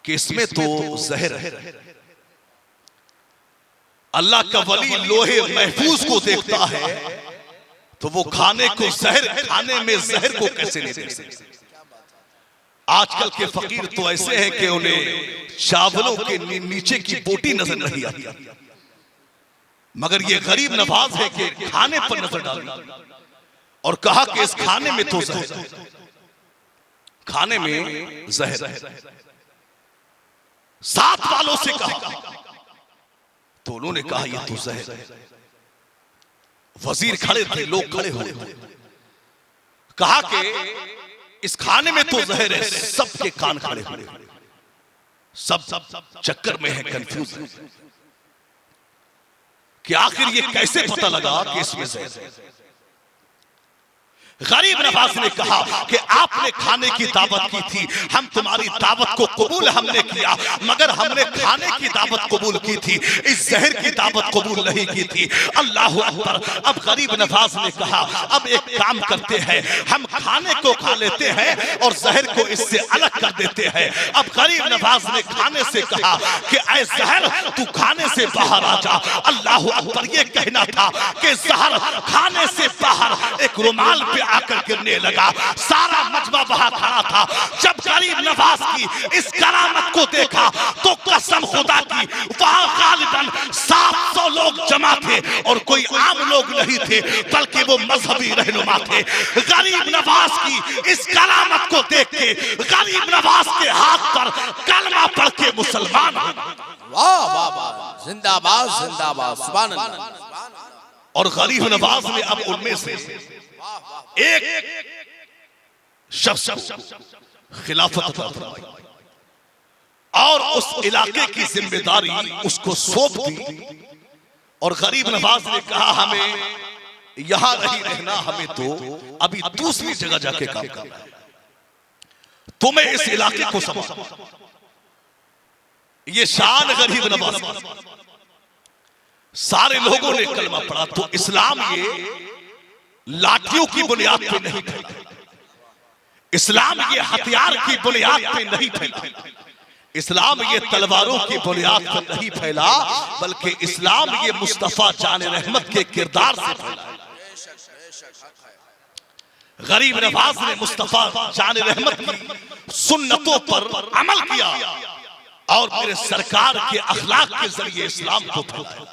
कि इसमें तो जहर है। अल्लाह का वली लोहे महफूज को देखता है तो वो खाने को जहर, खाने में जहर को कैसे नहीं देख सकते। आजकल के फकीर तो ऐसे हैं कि उन्हें चावलों के नीचे की बोटी नजर नहीं आती, मगर ये गरीब नवाज है कि खाने पर नजर डाली और कहा कि इस खाने में तो जहर, खाने में जहर है। साथ वालों से कहा तो उन्होंने कहा यह तो जहर है। वजीर खड़े थे, लोग खड़े हुए, कहा कि इस खाने में तो जहर है। सबके कान खड़े हुए, सब चक्कर में है, कंफ्यूज है कि आखिर ये कैसे पता लगा कि इसमें जहर है। गरीब नवाज ने कहा कि आपने खाने की दावत की थी, हम तुम्हारी दावत को कबूल हमने किया, मगर हमने खाने की दावत कबूल की थी, इस जहर की दावत कबूल नहीं की थी। अल्लाह अकबर। अब गरीब नवाज ने कहा अब एक काम करते हैं, हम खाने को खा लेते हैं और जहर को इससे अलग कर देते हैं। अब गरीब नवाज ने खाने से कहा कि ऐ जहर तू खाने से बाहर आ जा। अल्लाह अकबर। ये कहना था कि जहर खाने से बाहर एक रुमाल पे आकर गिरने लगा। सारा मजमा वहां खड़ा था। जब गरीब नवाज की इस करामत को देखा तो कसम खुदा की वहां गालिबन 700 लोग जमा थे और कोई आम लोग नहीं थे, बल्कि वो मजहबी रहनुमा थे। गरीब नवाज की इस करामत को देख के गरीब नवाज के हाथ पर कलमा पढ़ के मुसलमान हो। वाह वाह वाह, जिंदाबाद जिंदाबाद, सुभान अल्लाह। और गरीब नवाज ने अब उनमें से एक शख्स को खिलाफत और उस इलाके की जिम्मेदारी उसको सौंप दी। और गरीब नवाज ने कहा हमें यहां नहीं रहना, हमें तो अभी दूसरी जगह जाके काम करना है, तुम्हें इस इलाके को समझ। ये शान गरीब नवाज। सारे लोगों ने कलमा पढ़ा। तो इस्लाम ये लाठियों की बुनियाद पे नहीं फैला, इस्लाम ये हथियार की बुनियाद पे नहीं फैला, इस्लाम ये तलवारों की बुनियाद पर नहीं फैला, बल्कि इस्लाम ये मुस्तफा जान रहमत के किरदार से फैला। गरीब नवाज ने मुस्तफा जान रहमत की सुन्नतों पर अमल किया और मेरे सरकार के अखलाक के जरिए इस्लाम को फैलाया।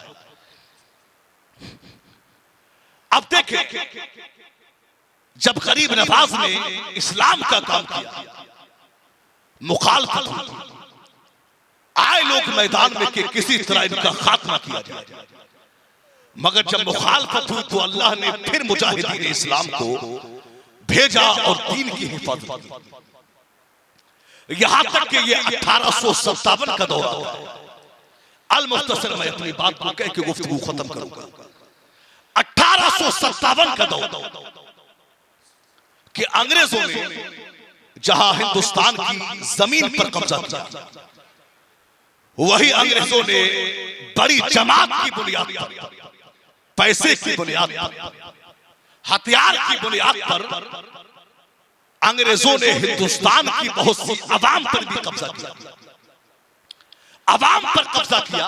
अब देखें, जब गरीब नवाज ने इस्लाम का काम किया, मुखालफत हुई, आए लोग मैदान में कि किसी तरह इनका खात्मा किया जाए, मगर जब मुखालफत हुई तो अल्लाह ने फिर मुजाहिदीन इस्लाम को भेजा और दीन की हिफाजत की। यहां तक कि ये 1857 का दौरा था। अल मुख्तसर में अपनी बात को कह के गुफ्तगू खत्म करूंगा। 1857 का दौर कि अंग्रेजों ने जहां हिंदुस्तान की जमीन पर कब्जा किया, वही अंग्रेजों ने बड़ी जमात की बुनियाद पर, पैसे की बुनियाद पर, हथियार की बुनियाद पर अंग्रेजों ने हिंदुस्तान की बहुत सी अवाम पर भी कब्जा किया। अवाम पर कब्जा किया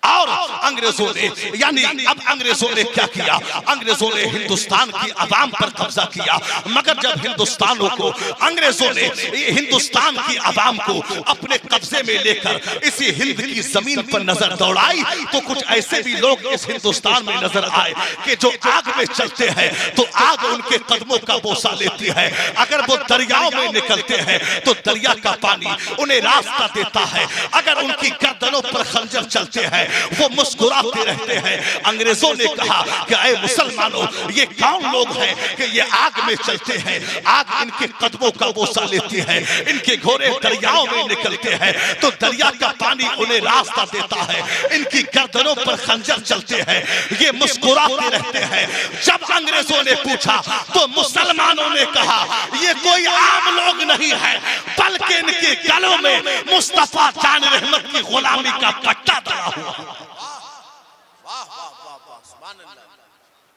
और अंग्रेजों ने, यानी अब अंग्रेजों ने क्या किया, अंग्रेजों ने हिंदुस्तान की अवाम पर कब्जा किया। मगर जब हिंदुस्तानों को अंग्रेजों ने हिंदुस्तान की अवाम को अपने कब्जे में लेकर इसी हिंद की जमीन पर नजर दौड़ाई, तो कुछ ऐसे भी लोग इस हिंदुस्तान में नजर आए कि जो आग में चलते हैं तो आग उनके कदमों का बोसा लेती है, अगर वो दरियाओं में निकलते हैं तो दरिया का पानी उन्हें रास्ता देता है, अगर उनकी गर्दनों पर खंजर चलते हैं वो मुस्कुराते रहते हैं। अंग्रेजों ने कहा कि ऐ मुसलमानों, ये कौन लोग हैं कि ये आग में चलते हैं, आग इनके कदमों का बोसा लेती है, इनके घोड़े दरियाओं में निकलते हैं तो दरिया का पानी उन्हें रास्ता देता है, इनकी गर्दनों पर खंजर चलते हैं, ये मुस्कुराते रहते हैं। जब अंग्रेजों ने पूछा तो मुसलमानों ने कहा ये कोई आम लोग नहीं है, बल्कि इनके गलों में मुस्तफा जान रहमत की गुलामी का पट्टा दड़ा हुआ।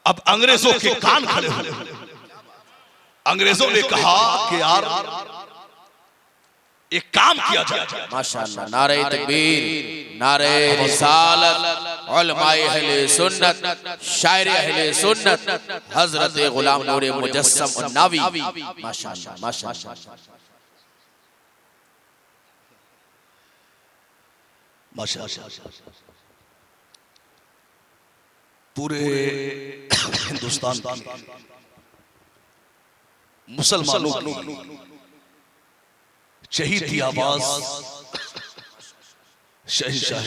अब अंग्रेजों के कान खड़े हुए। अंग्रेजों ने कहा कि यार एक काम किया जाए। माशाअल्लाह, नारे तकबीर, नारे रिसालत, उलमाए अहले सुन्नत, शायर अहले सुन्नत, हजरत गुलाम नूर मुजस्सम अन्नावी। माशाअल्लाह माशाअल्लाह माशाअल्लाह। पूरे हिंदुस्तान की मुसलमानों की चहीती आवाज शहंशाह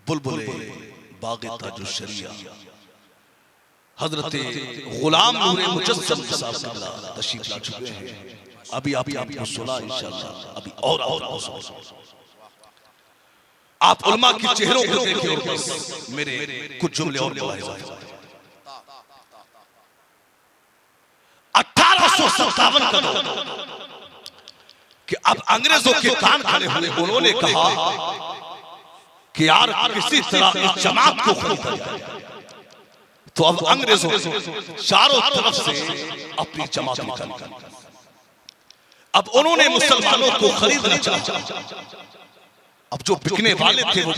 बुलबुले बाग़े ताजुश्शरिया हजरत गुलाम नूर मुजस्सम साहब तशरीफ ला चुके हैं। अभी आपको सुना इंशाअल्लाह, अभी और आप उलमा के चेहरों को देखिए और बस मेरे कुछ जुमले और 1857 का दौर कि अब अंग्रेजों के कान खड़े हुए। उन्होंने कहा कि यार किसी तरह इस जमात को खरीदा जाए। तो अब अंग्रेजों चारों तरफ से अपनी जमात निकाली। अब उन्होंने मुसलमानों को खरीदना चाहा। अब जो बिकने वाले थे वो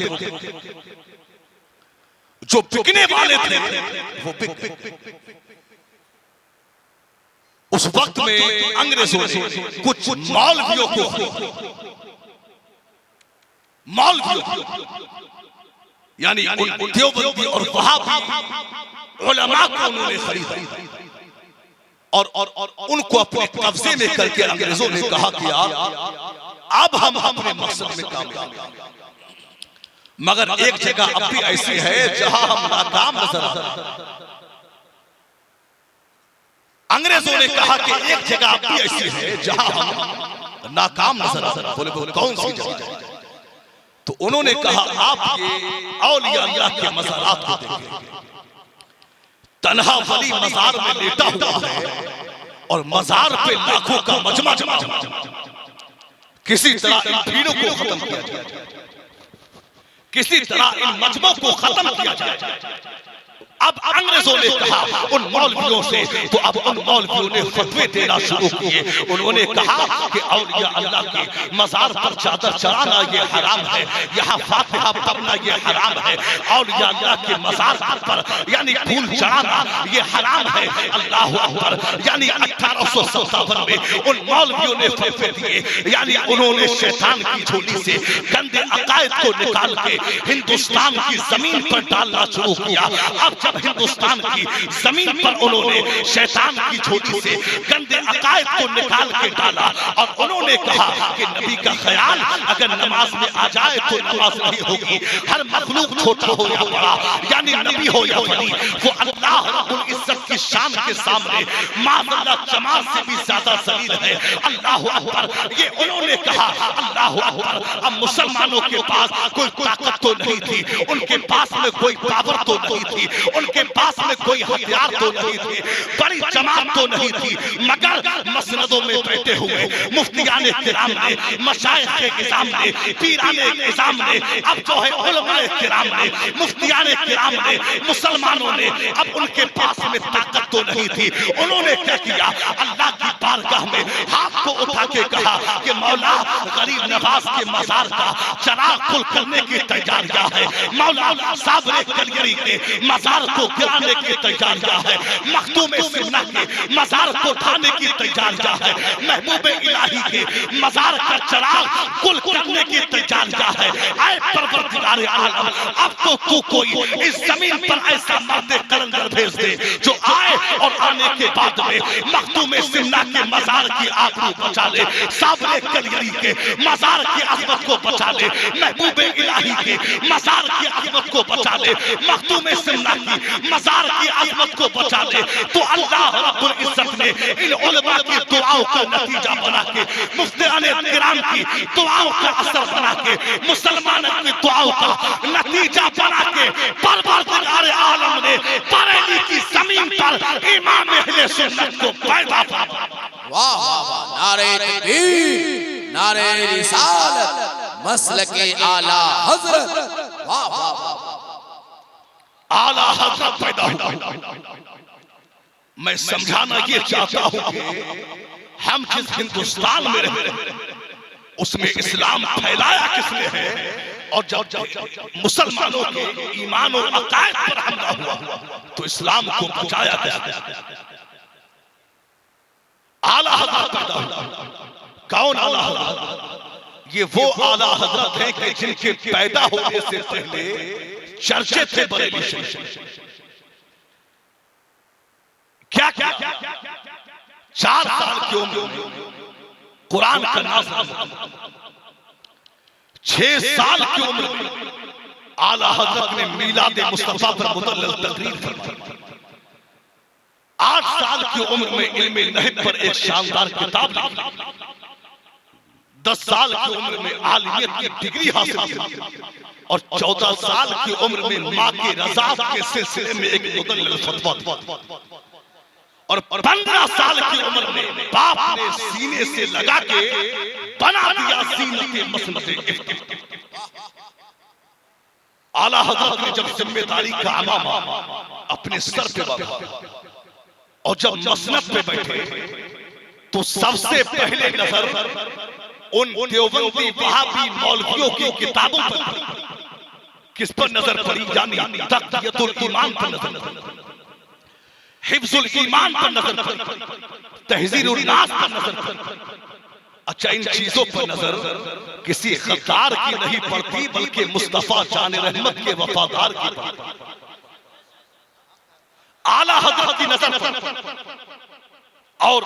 बिक उस वक्त में अंग्रेजों ने कुछ मौलवियों को यानी देवबंदी और वहाबी उलमा को उन्होंने खरीदा और उनको अपने कब्जे में करके अंग्रेजों ने कहा कि अब हम अपने मकसद में कामयाब हैं। मगर एक जगह अब भी ऐसी है जहां हम नाकाम नजर आ रहे हैं। अंग्रेजों ने कहा कि एक जगह अब भी ऐसी है जहां हम नाकाम नजर आ रहे हैं। बोले कौन सी जगह? तो उन्होंने कहा आप ये औलिया अल्लाह के मज़ारात को देखिए। तन्हा वली मज़ार में लेटा हुआ है और मज़ार पे लाखों का मजमा जमा। किसी तरह इन भीड़ों को खत्म किया जाए, किसी तरह इन मजमों को खत्म किया जाए। अब अंग्रेजों ने कहा उन मौलवियों से, तो अब उन मौलवियों ने फतवे देना शुरू किए। उन्होंने कहा कि औलिया अल्लाह के मज़ार पर चादर चढ़ाना ये हराम है, यहाँ फातिहा पढ़ना ये हराम है, औलिया अल्लाह के मज़ार पर यानी फूल चढ़ाना ये हराम है। अल्लाह अकबर। यानी 1857 में उन मौलवियों ने फतवे दिए। यानी उन्होंने शैतान की झोली से गंदे अकायद को निकाल के हिंदुस्तान की जमीन पर डालना शुरू किया। अब जब हिंदुस्तान की जमीन पर उन्होंने शैतान की झोली से गंदे अकायद को निकाल के डाला और उन्होंने कहा कि नबी का ख्याल अगर नमाज में आ जाए तो नमाज नहीं होगी। हर मखलूक छोटा हो या बड़ा, यानी नबी हो या वली, वो अल्लाह रब्बुल इज्जत की शान के सामने माज़अल्लाह जमाल से भी ज्यादा जलील है। अल्लाह अकबर। ये उन्होंने कहा। अल्लाह अकबर। अब मुसलमानों के पास कोई ताकत तो नहीं थी, उनके पास में कोई पावर तो नहीं थी, उनके पास में कोई हथियार तो नहीं थे, बड़ी जमात तो नहीं थी। मगर मसनदों में बैठे हुए मुफ्तियाने किराम ने, मशाइख के सामने, पीराने के सामने, अब जो है उलमाए किराम ने, मुफ्तियाने किराम ने, मुसलमानों ने, अब उनके पास में ताकत तो नहीं थी। उन्होंने क्या किया? अल्लाह की बारगाह में हाथ को उठा के कहा कि मौला गरीब नवाज के मज़ार का चराग खुल करने की तैयारियां है, मौला साबरे कलगरी के मज़ार को गिराने की तैयारियां है, मखदूम सिमना के मज़ार को ढाने की तैयारियां है, महबूब इलाही के मज़ार का चराग कुल करने की तैयारियां है। आए परवरदिगार आलम, अब तो तू कोई इस जमीन पर ऐसा मर्द कलंदर भेज दे जो आए और आने के बाद में मखदूम सिमना के मज़ार की आबरू बचा ले, साबरे कलगरी के मज़ार की अज़मत को बचा ले, महबूब इलाही के मज़ार की अज़मत को बचा ले, मखदूम सिमना की मज़ार की अज़मत को बचा ले। तो अल्लाह रब्बुल इज्जत ने इन उलमा की दुआओं का नतीजा बना के, मुफ्तियाने किराम की दुआओं का असर बना के, मुसलमानों की दुआओं का नतीजा बना के परवरदिगार आलम ने बरेली की जमीन पर इमाम अहले सुन्नत को पैदा फरमाया। वाह वाह वाह। नारे तकबीर, नारे रिसालत, मसलके आला हजरत। वाह वाह वाह। आला हजरत पैदा हुआ। मैं समझाना ये चाहता हूं कि हम जिस हिंदुस्तान में रह रहे हैं उसमें इस्लाम फैलाया किसने है, और जब मुसलमानों के ईमान और अकायद पर हमला हुआ तो इस्लाम को बचाया गया। आला हजरत पैदा हुआ। कौन आला हजरत? ये वो आला हजरत हैं कि जिनके पैदा होने से पहले चर्चे थे बरेली शरीफ। क्या क्या 4 साल की उम्र में कुरान का नाज़िल, 6 साल की उम्र में आला हजरत ने मीलाद मुस्तफा पर मुदल्लल तकरीर फरमाई। 8 साल की उम्र में इल्म नहब पर एक शानदार किताब लिखी। 10 साल की उम्र में आलिमियत की डिग्री हासिल की और 14 साल की उम्र में माँ की रज़ा के सिलसिले में एक मुदल्लल फतवा दिया। और 15 साल की उम्र में बाप ने सीने से लगा के बना दिया सीनते मसनते इफ्तिखार। आला हज़रत ने जब जिम्मेदारी का अमामा अपने सर पे बांधा और जब मसनद पे बैठे तो सबसे पहले नजर उन देवबंदी वहाबी मौलवियों की किताबों पर किस पर नजर पड़ी? यानी तक़ियतुल ईमान पर नजर पड़ी, हिफ्जुल ईमान पर नजर पड़ी, तहज़ीरुन नास पर नजर पड़ी। अच्छा, इन चीजों पर नजर किसी गद्दार की नहीं पड़ती बल्कि मुस्तफा जान रहमत के वफादार की पड़ती। आला हज़रत की नजर पर और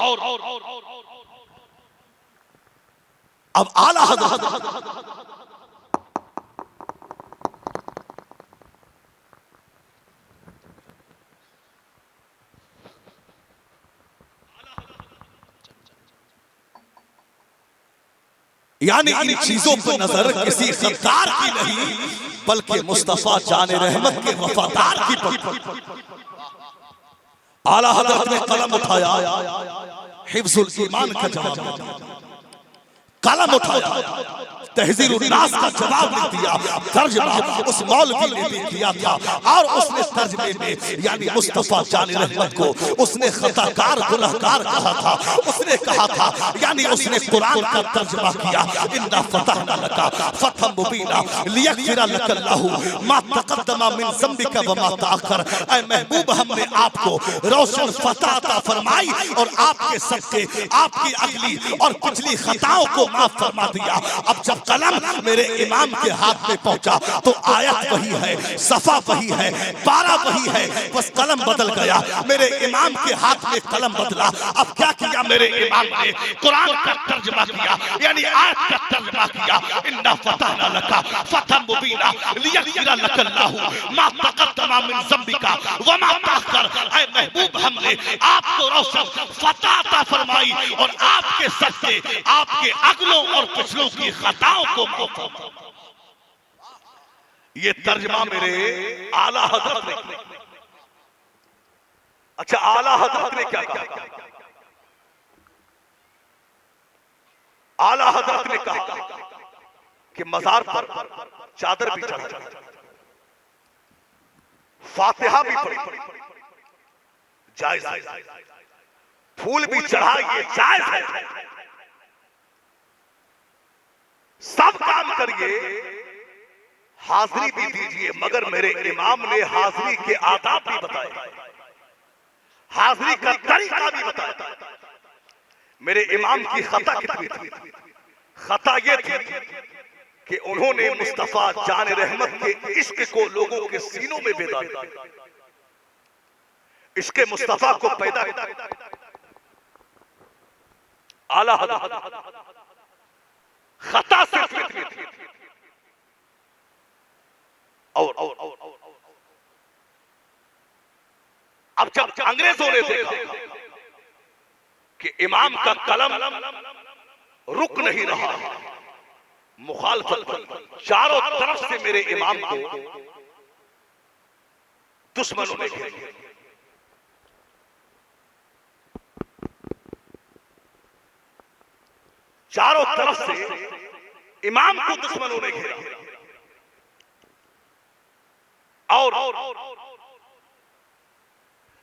अब आला हज़रत यानी इन चीजों पर नजर किसी गद्दार की नहीं बल्कि मुस्तफा जान रहमत के वफादार की पड़ती। आला हज़रत ने कलम उठाया, हिफ्जुल ईमान का जवाब दिया, कलम उठाया, तहज़ीरुन नास का जवाब लिख दिया। तर्जुमा उस मौलवी ने भी किया था और उसने तर्जुमे में यानी मुस्तफा जान रहमत को उसने खताकार गुनहगार कहा था। उसने कहा था यानी उसने कुरान का तर्जुमा किया, इन्ना फतहना लका फतहम मुबीना लियगफिर लकल्लाहु मा तक़द्दमा मिन ज़ंबिका व मा तअख़्ख़र। ऐ महबूब, हमने आपको रोशन फतह अता फरमाई और आपके सदके आपकी अगली और पिछली खताओं को माफ फरमा दिया। अब जब कलम मेरे इमाम के हाथ में पहुंचा तो आयत वही है, सफा वही है, पारा वही है, बस कलम बदल गया। मेरे इमाम के हाथ में कलम बदला। अब क्या किया मेरे इमाम ने? कुरान का तर्जुमा किया, यानी आयत का तर्जुमा किया, इन्ना फतहना लका फतहम मुबीना लियगफिर लकल्लाहु मा तक़द्दमा मिन ज़ंबिका व मा तअख़्ख़र। ऐ महबूब, हमने आपको रोशन फतह अता फरमाई और आपके सदके आपके अगलों और पिछलों की खताओं को माफ फरमा। ये तर्जुमा मेरे आला हज़रत ने। अच्छा, आला हज़रत ने क्या कहा? आला हज़रत ने कहा कि मज़ार पर चादर भी चढ़ाई, फातिहा भी पढ़ी, जायज है, फूल भी चढ़ाइए, जायज है, सब काम करिए, हाजिरी भी दीजिए। मगर मेरे इमाम ने हाजिरी के आदाब भी बताए, हाजिरी का तरीका भी बताया। मेरे इमाम की खता कितनी थी? खता ये थी कि उन्होंने मुस्तफा जान रहमत के इश्क को लोगों के सीनों में बेदार किया, इश्क मुस्तफा को पैदा किया। आला हज़रत खता सिर्फ इतनी थी। और अब जब अंग्रेजों ने देखा कि इमाम का कलम रुक नहीं रहा, मुखालफत चारों तरफ से मेरे इमाम को दुश्मनों ने घेर लिया। चारों तरफ से इमाम को दुश्मनों ने घेरा और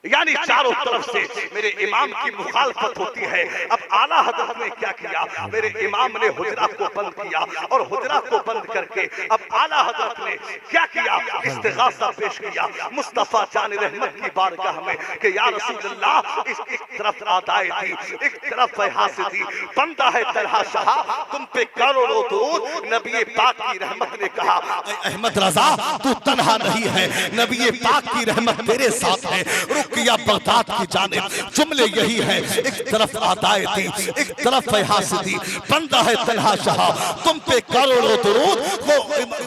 यानी चारों तरफ से मेरे इमाम की मुखालफत होती है। अब आला हज़रत ने क्या किया? मेरे इमाम ने हुजरा को बंद किया और हुजरा को बंद करके अब आला हज़रत ने क्या किया? इस्तिग़ासा पेश किया मुस्तफ़ा जान रहमत की बारगाह में कि या रसूलल्लाह, एक तरफ आदाए थी, एक तरफ हासिदी, बंदा है तलहा शाह, तुम पे करोड़ों दुरूद। नबी पाक की रहमत ने कहा, अहमद रजा तू तन्हा नहीं है, नबी पाक की रहमत तेरे साथ है। या बगदाद की जानिब जुमले यही है, एक तरफ आदाए थी, एक तरफ हासिदी, बंदा है तन्हा शाह, तुम पे करोड़ों दुरूद। वो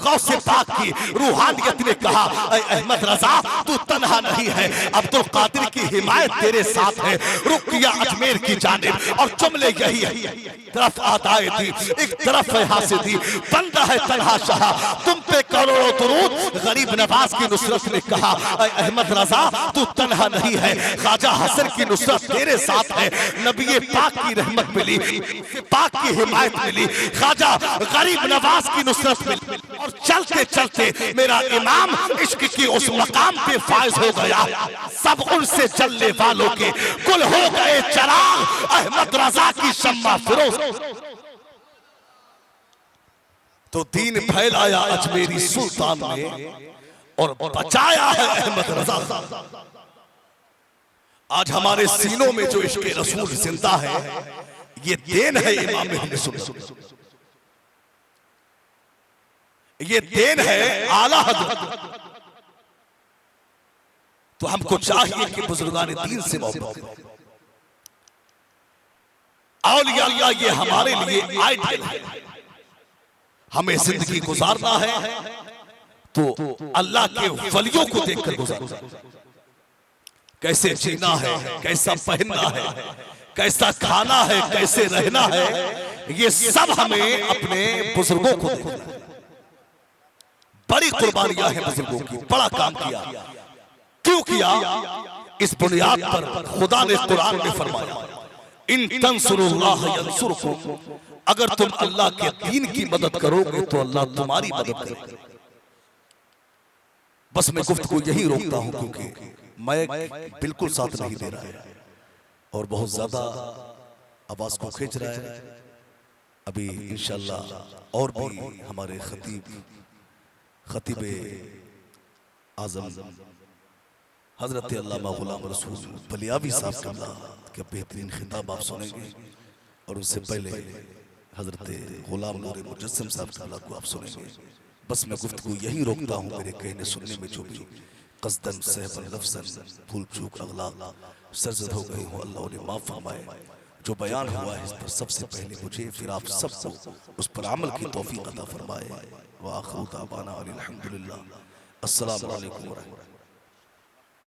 गौसे पाक की रूहानियत ने कहा, अहमद रजा तू तन्हा नहीं है, अब्दुल कादिर की हिमायत तेरे साथ है। रुकिया अजमेर की जानिब और जुमले यही है, तरफ आदाए थी, एक तरफ हासिदी, बंदा है तन्हा शाह, तुम पे पे करोड़ों दुरूद। गरीब नवाज की नुसरत ने कहा, अहमद रजा तू तन्हा नहीं है, ख्वाजा हसन की नुसरत तेरे साथ है। नबी पाक की रहमत मिली, पाक की हिमायत मिली, ख्वाजा गरीब नवाज की नुसरत मिली। और चलते चलते मेरा इमाम इश्क की उस मकाम पे फायज हो गया। सब उनसे चलने वालों के कुल हो गए चराग, अहमद रजा की शम्मा फिरोज। तो दीन फैलाया अजमेरी सुल्तान ने और बचाया है अहमद रजा। आज हमारे सीनों में जो इश्क रसूल जिंदा है, ये देन है इमाम अहले सुन्नत, ये देन है आला हज़रत। तो हमको चाहिए कि बुजुर्गान दीन से मोहब्बत करें। औलिया अल्लाह ये हमारे लिए आइडियल है। हमें जिंदगी गुजारना है तो अल्लाह के वलियों को देखकर गुजारना। कैसे जीना है, कैसा पहनना है, कैसा खाना है, कैसे रहना है, ये सब हमें अपने बुजुर्गों को देखना है। बड़ी कुर्बानियां हैं बुजुर्गों की, बड़ा काम किया। क्यों किया? इस बुनियाद पर खुदा ने कुरान में फरमाया, इन तंसुरुल्लाह यंसुरकुम, अगर तुम अल्लाह के दीन की मदद करोगे तो अल्लाह तुम्हारी मदद करेगा। बस मैं गुफ्तगू यही रोकता हूं क्योंकि मैं बिल्कुल साथ नहीं दे रहा है और बहुत ज्यादा आवाज को खींच रहा है। अभी इंशाअल्लाह और भी हमारे खतीब आजम हजरत अल्लामा गुलाम रसूल बलियावी साहब का बेहतरीन खिताब आप सुनेंगे और उससे पहले हजरत गुलाम नूर मुजस्सिम साहब को आप सुनेंगे। बस मैं गुफ्तगू यही रोकता हूँ, मेरे कहने सुनने में जो भी कसदन सहबन लफ्ज़न भूल चूक अगला सरजद हो गई हूँ, अल्लाह उन्हें माफ़ फरमाए। जो बयान हुआ है इस पर सबसे पहले मुझे फिर आप सबको उस पर अमल की तौफीक अता फरमाए। व आखिरु दावाना अनिल हम्दुलिल्लाह। अस्सलामु अलैकुम व रहमतुल्लाह।